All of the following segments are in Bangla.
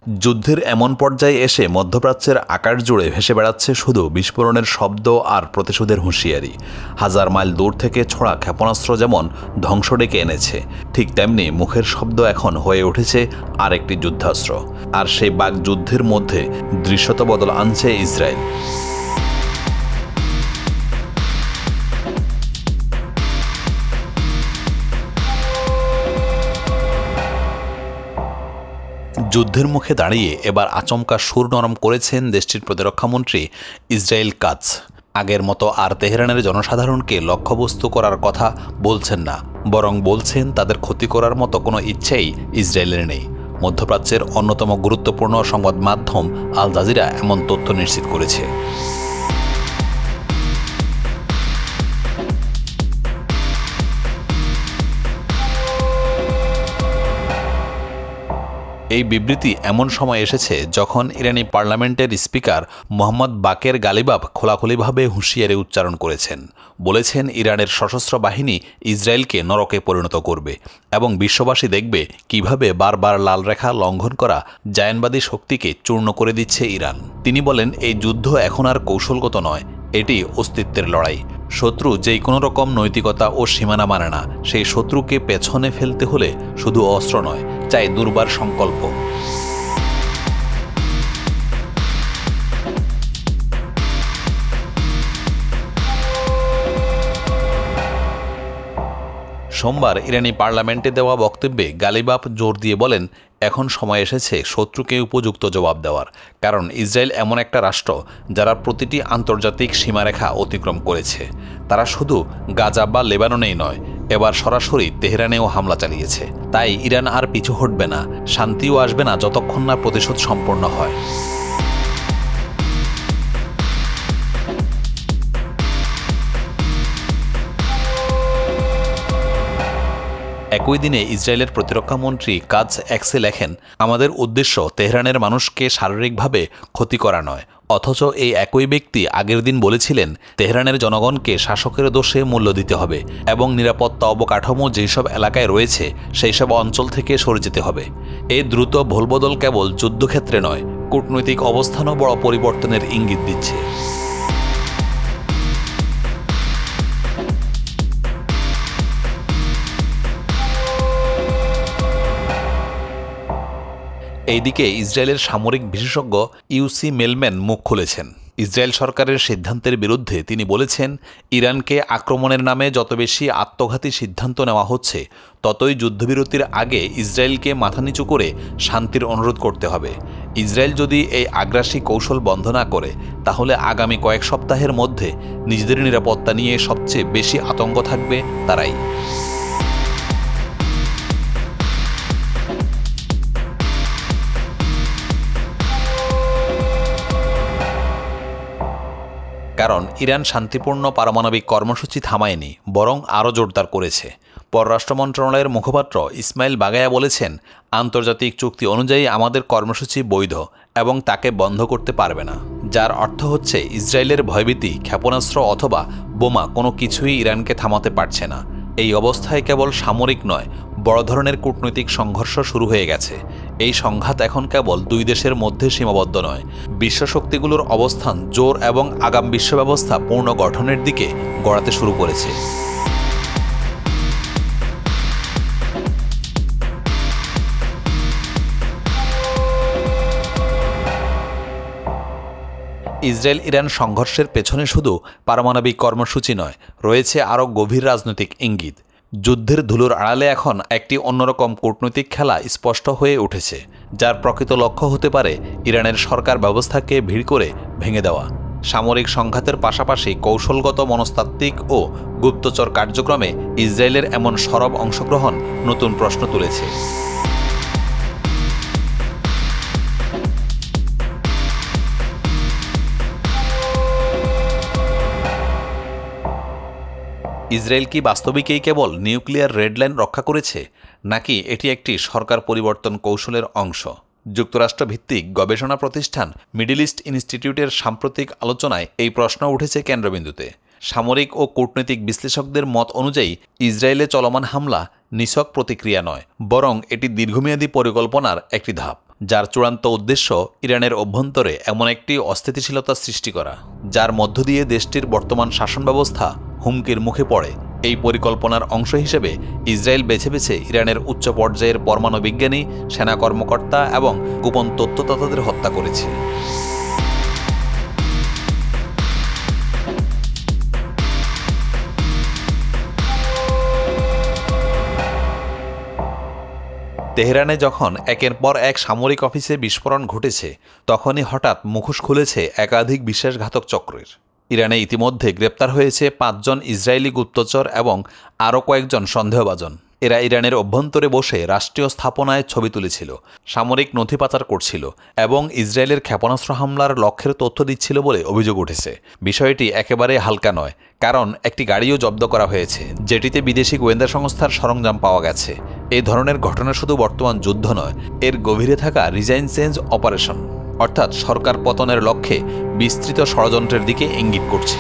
যুদ্ধের এমন পর্যায়ে এসে মধ্যপ্রাচ্যের আকাশ জুড়ে ভেসে বেড়াচ্ছে শুধু বিস্ফোরণের শব্দ আর প্রতিশোধের হুঁশিয়ারি। হাজার মাইল দূর থেকে ছোড়া ক্ষেপণাস্ত্র যেমন ধ্বংস ডেকে এনেছে, ঠিক তেমনি মুখের শব্দ এখন হয়ে উঠেছে আরেকটি যুদ্ধাস্ত্র। আর সেই বাকযুদ্ধের মধ্যে দৃশ্যত বদল আনছে ইসরায়েল। যুদ্ধের মুখে দাঁড়িয়ে এবার আচমকা সুর নরম করেছেন দেশটির প্রতিরক্ষামন্ত্রী ইসরায়েল কাটজ। আগের মতো আর তেহরানের জনসাধারণকে লক্ষ্যবস্তু করার কথা বলছেন না, বরং বলছেন তাদের ক্ষতি করার মতো কোনো ইচ্ছেই ইসরায়েলের নেই। মধ্যপ্রাচ্যের অন্যতম গুরুত্বপূর্ণ সংবাদ মাধ্যম আল জাজিরা এমন তথ্য নিশ্চিত করেছে। এই বিবৃতি এমন সময় এসেছে যখন ইরানি পার্লামেন্টের স্পিকার মোহাম্মদ বাকের গালিবাফ খোলাখুলিভাবে হুঁশিয়ারি উচ্চারণ করেছেন। বলেছেন ইরানের সশস্ত্র বাহিনী ইসরায়েলকে নরকে পরিণত করবে এবং বিশ্ববাসী দেখবে কিভাবে বারবার লাল রেখা লঙ্ঘন করা জায়নবাদী শক্তিকে চূর্ণ করে দিচ্ছে ইরান। তিনি বলেন, এই যুদ্ধ এখন আর কৌশলগত নয়, এটি অস্তিত্বের লড়াই। শত্রু যেই কোনো রকম নৈতিকতা ও সীমানা মানে না, সেই শত্রুকে পেছনে ফেলতে হলে শুধু অস্ত্র নয়, চাই দুর্বার সংকল্প। সোমবার ইরানি পার্লামেন্টে দেওয়া বক্তব্যে গালিবাফ জোর দিয়ে বলেন, এখন সময় এসেছে শত্রুকে উপযুক্ত জবাব দেওয়ার। কারণ ইসরায়েল এমন একটা রাষ্ট্র যারা প্রতিটি আন্তর্জাতিক সীমারেখা অতিক্রম করেছে। তারা শুধু গাজা বা লেবাননেই নয়, এবার সরাসরি তেহরানেও হামলা চালিয়েছে। তাই ইরান আর পিছু হটবে না, শান্তিও আসবে না যতক্ষণ না প্রতিশোধ সম্পন্ন হয়। একই দিনে ইসরায়েলের প্রতিরক্ষামন্ত্রী কাটজ এক্সে লেখেন, আমাদের উদ্দেশ্য তেহরানের মানুষকে শারীরিকভাবে ক্ষতি করা নয়। অথচ এই একই ব্যক্তি আগের দিন বলেছিলেন, তেহরানের জনগণকে শাসকের দোষে মূল্য দিতে হবে এবং নিরাপত্তা অবকাঠামো যেসব এলাকায় রয়েছে সেই সব অঞ্চল থেকে সরে যেতে হবে। এই দ্রুত ভুলবদল কেবল যুদ্ধক্ষেত্রে নয়, কূটনৈতিক অবস্থানও বড় পরিবর্তনের ইঙ্গিত দিচ্ছে। এইদিকে ইসরায়েলের সামরিক বিশেষজ্ঞ ইউসি মেলম্যান মুখ খুলেছেন। ইসরায়েল সরকারের সিদ্ধান্তের বিরুদ্ধে তিনি বলেছেন, ইরানকে আক্রমণের নামে যত বেশি আত্মঘাতী সিদ্ধান্ত নেওয়া হচ্ছে, ততই যুদ্ধবিরতির আগে ইসরায়েলকে মাথা নিচু করে শান্তির অনুরোধ করতে হবে। ইসরায়েল যদি এই আগ্রাসী কৌশল বন্ধ না করে, তাহলে আগামী কয়েক সপ্তাহের মধ্যে নিজেদের নিরাপত্তা নিয়ে সবচেয়ে বেশি আতঙ্ক থাকবে তারাই। কারণ ইরান শান্তিপূর্ণ পারমাণবিক কর্মসূচি থামায়নি, বরং আরও জোরদার করেছে। পররাষ্ট্র মন্ত্রণালয়ের মুখপাত্র ইসমাইল বাগায়া বলেছেন, আন্তর্জাতিক চুক্তি অনুযায়ী আমাদের কর্মসূচি বৈধ এবং তাকে বন্ধ করতে পারবে না। যার অর্থ হচ্ছে ইসরায়েলের ভয়ভীতি, ক্ষেপণাস্ত্র অথবা বোমা কোনো কিছুই ইরানকে থামাতে পারছে না। এই অবস্থায় কেবল সামরিক নয়, বড় ধরনের কূটনৈতিক সংঘর্ষ শুরু হয়ে গেছে। এই সংঘাত এখন কেবল দুই দেশের মধ্যে সীমাবদ্ধ নয়, বিশ্বশক্তিগুলোর অবস্থান, জোর এবং আগাম বিশ্ব ব্যবস্থা পুনর্গঠনের দিকে গড়াতে শুরু করেছে। ইসরায়েল ইরান সংঘর্ষের পেছনে শুধু পারমাণবিক কর্মসূচি নয়, রয়েছে আরও গভীর রাজনৈতিক ইঙ্গিত। যুদ্ধের ধুলোর আড়ালে এখন একটি অন্যরকম কূটনৈতিক খেলা স্পষ্ট হয়ে উঠেছে, যার প্রকৃত লক্ষ্য হতে পারে ইরানের সরকার ব্যবস্থাকে ভিড় করে ভেঙে দেওয়া। সামরিক সংঘাতের পাশাপাশি কৌশলগত, মনস্তাত্ত্বিক ও গুপ্তচর কার্যক্রমে ইসরায়েলের এমন সরব অংশগ্রহণ নতুন প্রশ্ন তুলেছে। ইসরায়েল কি বাস্তবিকই কেবল নিউক্লিয়ার রেডলাইন রক্ষা করেছে, নাকি এটি একটি সরকার পরিবর্তন কৌশলের অংশ? যুক্তরাষ্ট্রভিত্তিক গবেষণা প্রতিষ্ঠান মিডল ইস্ট ইনস্টিটিউটের সাম্প্রতিক আলোচনায় এই প্রশ্ন উঠেছে কেন্দ্রবিন্দুতে। সামরিক ও কূটনৈতিক বিশ্লেষকদের মত অনুযায়ী ইসরায়েলে চলমান হামলা নিছক প্রতিক্রিয়া নয়, বরং এটি দীর্ঘমেয়াদী পরিকল্পনার একটি ধাপ। যার চূড়ান্ত উদ্দেশ্য ইরানের অভ্যন্তরে এমন একটি অস্থিতিশীলতা সৃষ্টি করা, যার মধ্য দিয়ে দেশটির বর্তমান শাসন ব্যবস্থা হুমকির মুখে পড়ে। এই পরিকল্পনার অংশ হিসেবে ইসরায়েল বেছে বেছে ইরানের উচ্চ পর্যায়ের পরমাণু বিজ্ঞানী, সেনা কর্মকর্তা এবং গোপন তথ্যদাতাদের হত্যা করেছে। তেহরানে যখন একের পর এক সামরিক অফিসে বিস্ফোরণ ঘটেছে, তখনই হঠাৎ মুখোশ খুলেছে একাধিক বিশ্বাসঘাতক চক্রের। ইরানে ইতিমধ্যে গ্রেপ্তার হয়েছে ৫ জন ইসরায়েলি গুপ্তচর এবং আরও কয়েকজন সন্দেহভাজন। এরা ইরানের অভ্যন্তরে বসে রাষ্ট্রীয় স্থাপনায় ছবি তুলেছিল, সামরিক নথি পাচার করছিল এবং ইসরায়েলের ক্ষেপণাস্ত্র হামলার লক্ষ্যের তথ্য দিচ্ছিল বলে অভিযোগ উঠেছে। বিষয়টি একেবারে হালকা নয়, কারণ একটি গাড়িও জব্দ করা হয়েছে, যেটিতে বিদেশি গোয়েন্দা সংস্থার সরঞ্জাম পাওয়া গেছে। এই ধরনের ঘটনা শুধু বর্তমান যুদ্ধ নয়, এর গভীরে থাকা রিজাইন চেঞ্জ অপারেশন, অর্থাৎ সরকার পতনের লক্ষ্যে বিস্তৃত ষড়যন্ত্রের দিকে ইঙ্গিত করছে।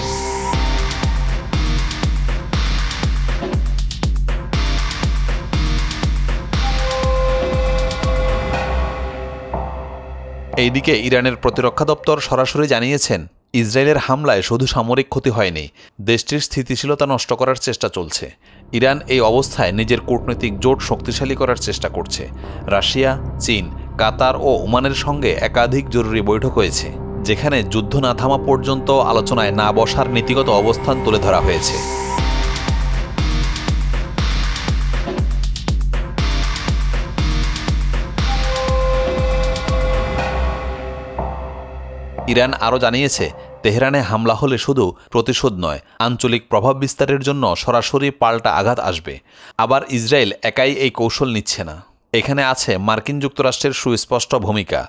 এইদিকে ইরানের প্রতিরক্ষা দপ্তর সরাসরি জানিয়েছেন, ইসরায়েলের হামলায় শুধু সামরিক ক্ষতি হয়নি, দেশটির স্থিতিশীলতা নষ্ট করার চেষ্টা চলছে। ইরান এই অবস্থায় নিজের কূটনৈতিক জোট শক্তিশালী করার চেষ্টা করছে। রাশিয়া, চীন, কাতার ও ওমানের সঙ্গে একাধিক জরুরি বৈঠক হয়েছে, যেখানে যুদ্ধ না থামা পর্যন্ত আলোচনায় না বসার নীতিগত অবস্থান তুলে ধরা হয়েছে। ইরান আরও জানিয়েছে, তেহরানে হামলা হলে শুধু প্রতিশোধ নয়, আঞ্চলিক প্রভাব বিস্তারের জন্য সরাসরি পাল্টা আঘাত আসবে। আবার ইসরায়েল একাই এই কৌশল নিচ্ছে না, এখানে আছে মার্কিন যুক্তরাষ্ট্রের সুস্পষ্ট ভূমিকা।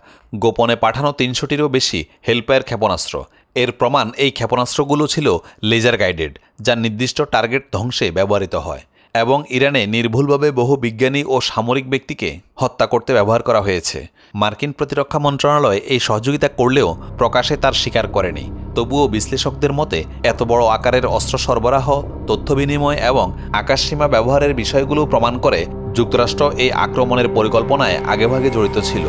গোপনে পাঠানো ৩০০টিরও বেশি হেলফায়ার ক্ষেপণাস্ত্র। এর প্রমাণ, এই ক্ষেপণাস্ত্রগুলো ছিল লেজার গাইডেড, যা নির্দিষ্ট টার্গেট ধ্বংসে ব্যবহৃত হয়। এবং ইরানে নির্ভুলভাবে বহু বিজ্ঞানী ও সামরিক ব্যক্তিকে হত্যা করতে ব্যবহার করা হয়েছে। মার্কিন প্রতিরক্ষা মন্ত্রণালয় এই সহযোগিতা করলেও প্রকাশে তার স্বীকার করেনি। তবুও বিশ্লেষকদের মতে এত বড় আকারের অস্ত্র সরবরাহ, তথ্য বিনিময় এবং আকাশসীমা ব্যবহারের বিষয়গুলো প্রমাণ করে যুক্তরাষ্ট্র এই আক্রমণের পরিকল্পনায় আগেভাগে জড়িত ছিল।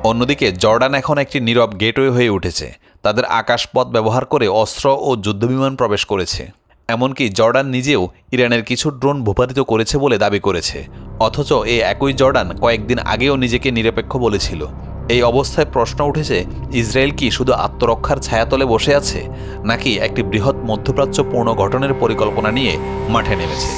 অন্যদিকে জর্ডান এখন একটি নীরব গেটওয়ে হয়ে উঠেছে। তাদের আকাশপথ ব্যবহার করে অস্ত্র ও যুদ্ধবিমান প্রবেশ করেছে। এমনকি জর্ডান নিজেও ইরানের কিছু ড্রোন ভূপাতিত করেছে বলে দাবি করেছে। অথচ এই একই জর্ডান কয়েকদিন আগেও নিজেকে নিরপেক্ষ বলেছিল। এই অবস্থায় প্রশ্ন উঠেছে, ইসরায়েল কি শুধু আত্মরক্ষার ছায়াতলে বসে আছে, নাকি একটি বৃহৎ মধ্যপ্রাচ্য পুনর্গঠনের পরিকল্পনা নিয়ে মাঠে নেমেছে?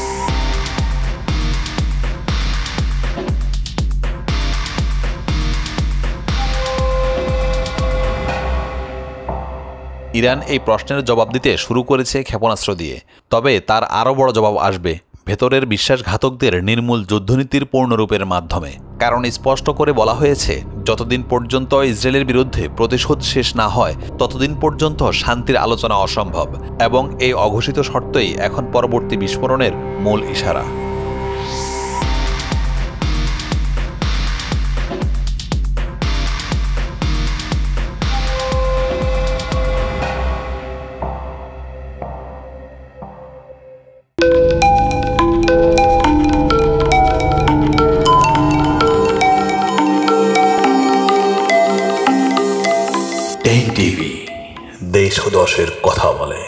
ইরান এই প্রশ্নের জবাব দিতে শুরু করেছে ক্ষেপণাস্ত্র দিয়ে। তবে তার আরও বড় জবাব আসবে ভেতরের বিশ্বাসঘাতকদের নির্মূল যুদ্ধনীতির পূর্ণরূপের মাধ্যমে। কারণ স্পষ্ট করে বলা হয়েছে, যতদিন পর্যন্ত ইসরায়েলের বিরুদ্ধে প্রতিশোধ শেষ না হয়, ততদিন পর্যন্ত শান্তির আলোচনা অসম্ভব। এবং এই অঘোষিত শর্তই এখন পরবর্তী বিস্ফোরণের মূল ইশারা। টেক টিভি, দেশ ও দশের কথা বলে।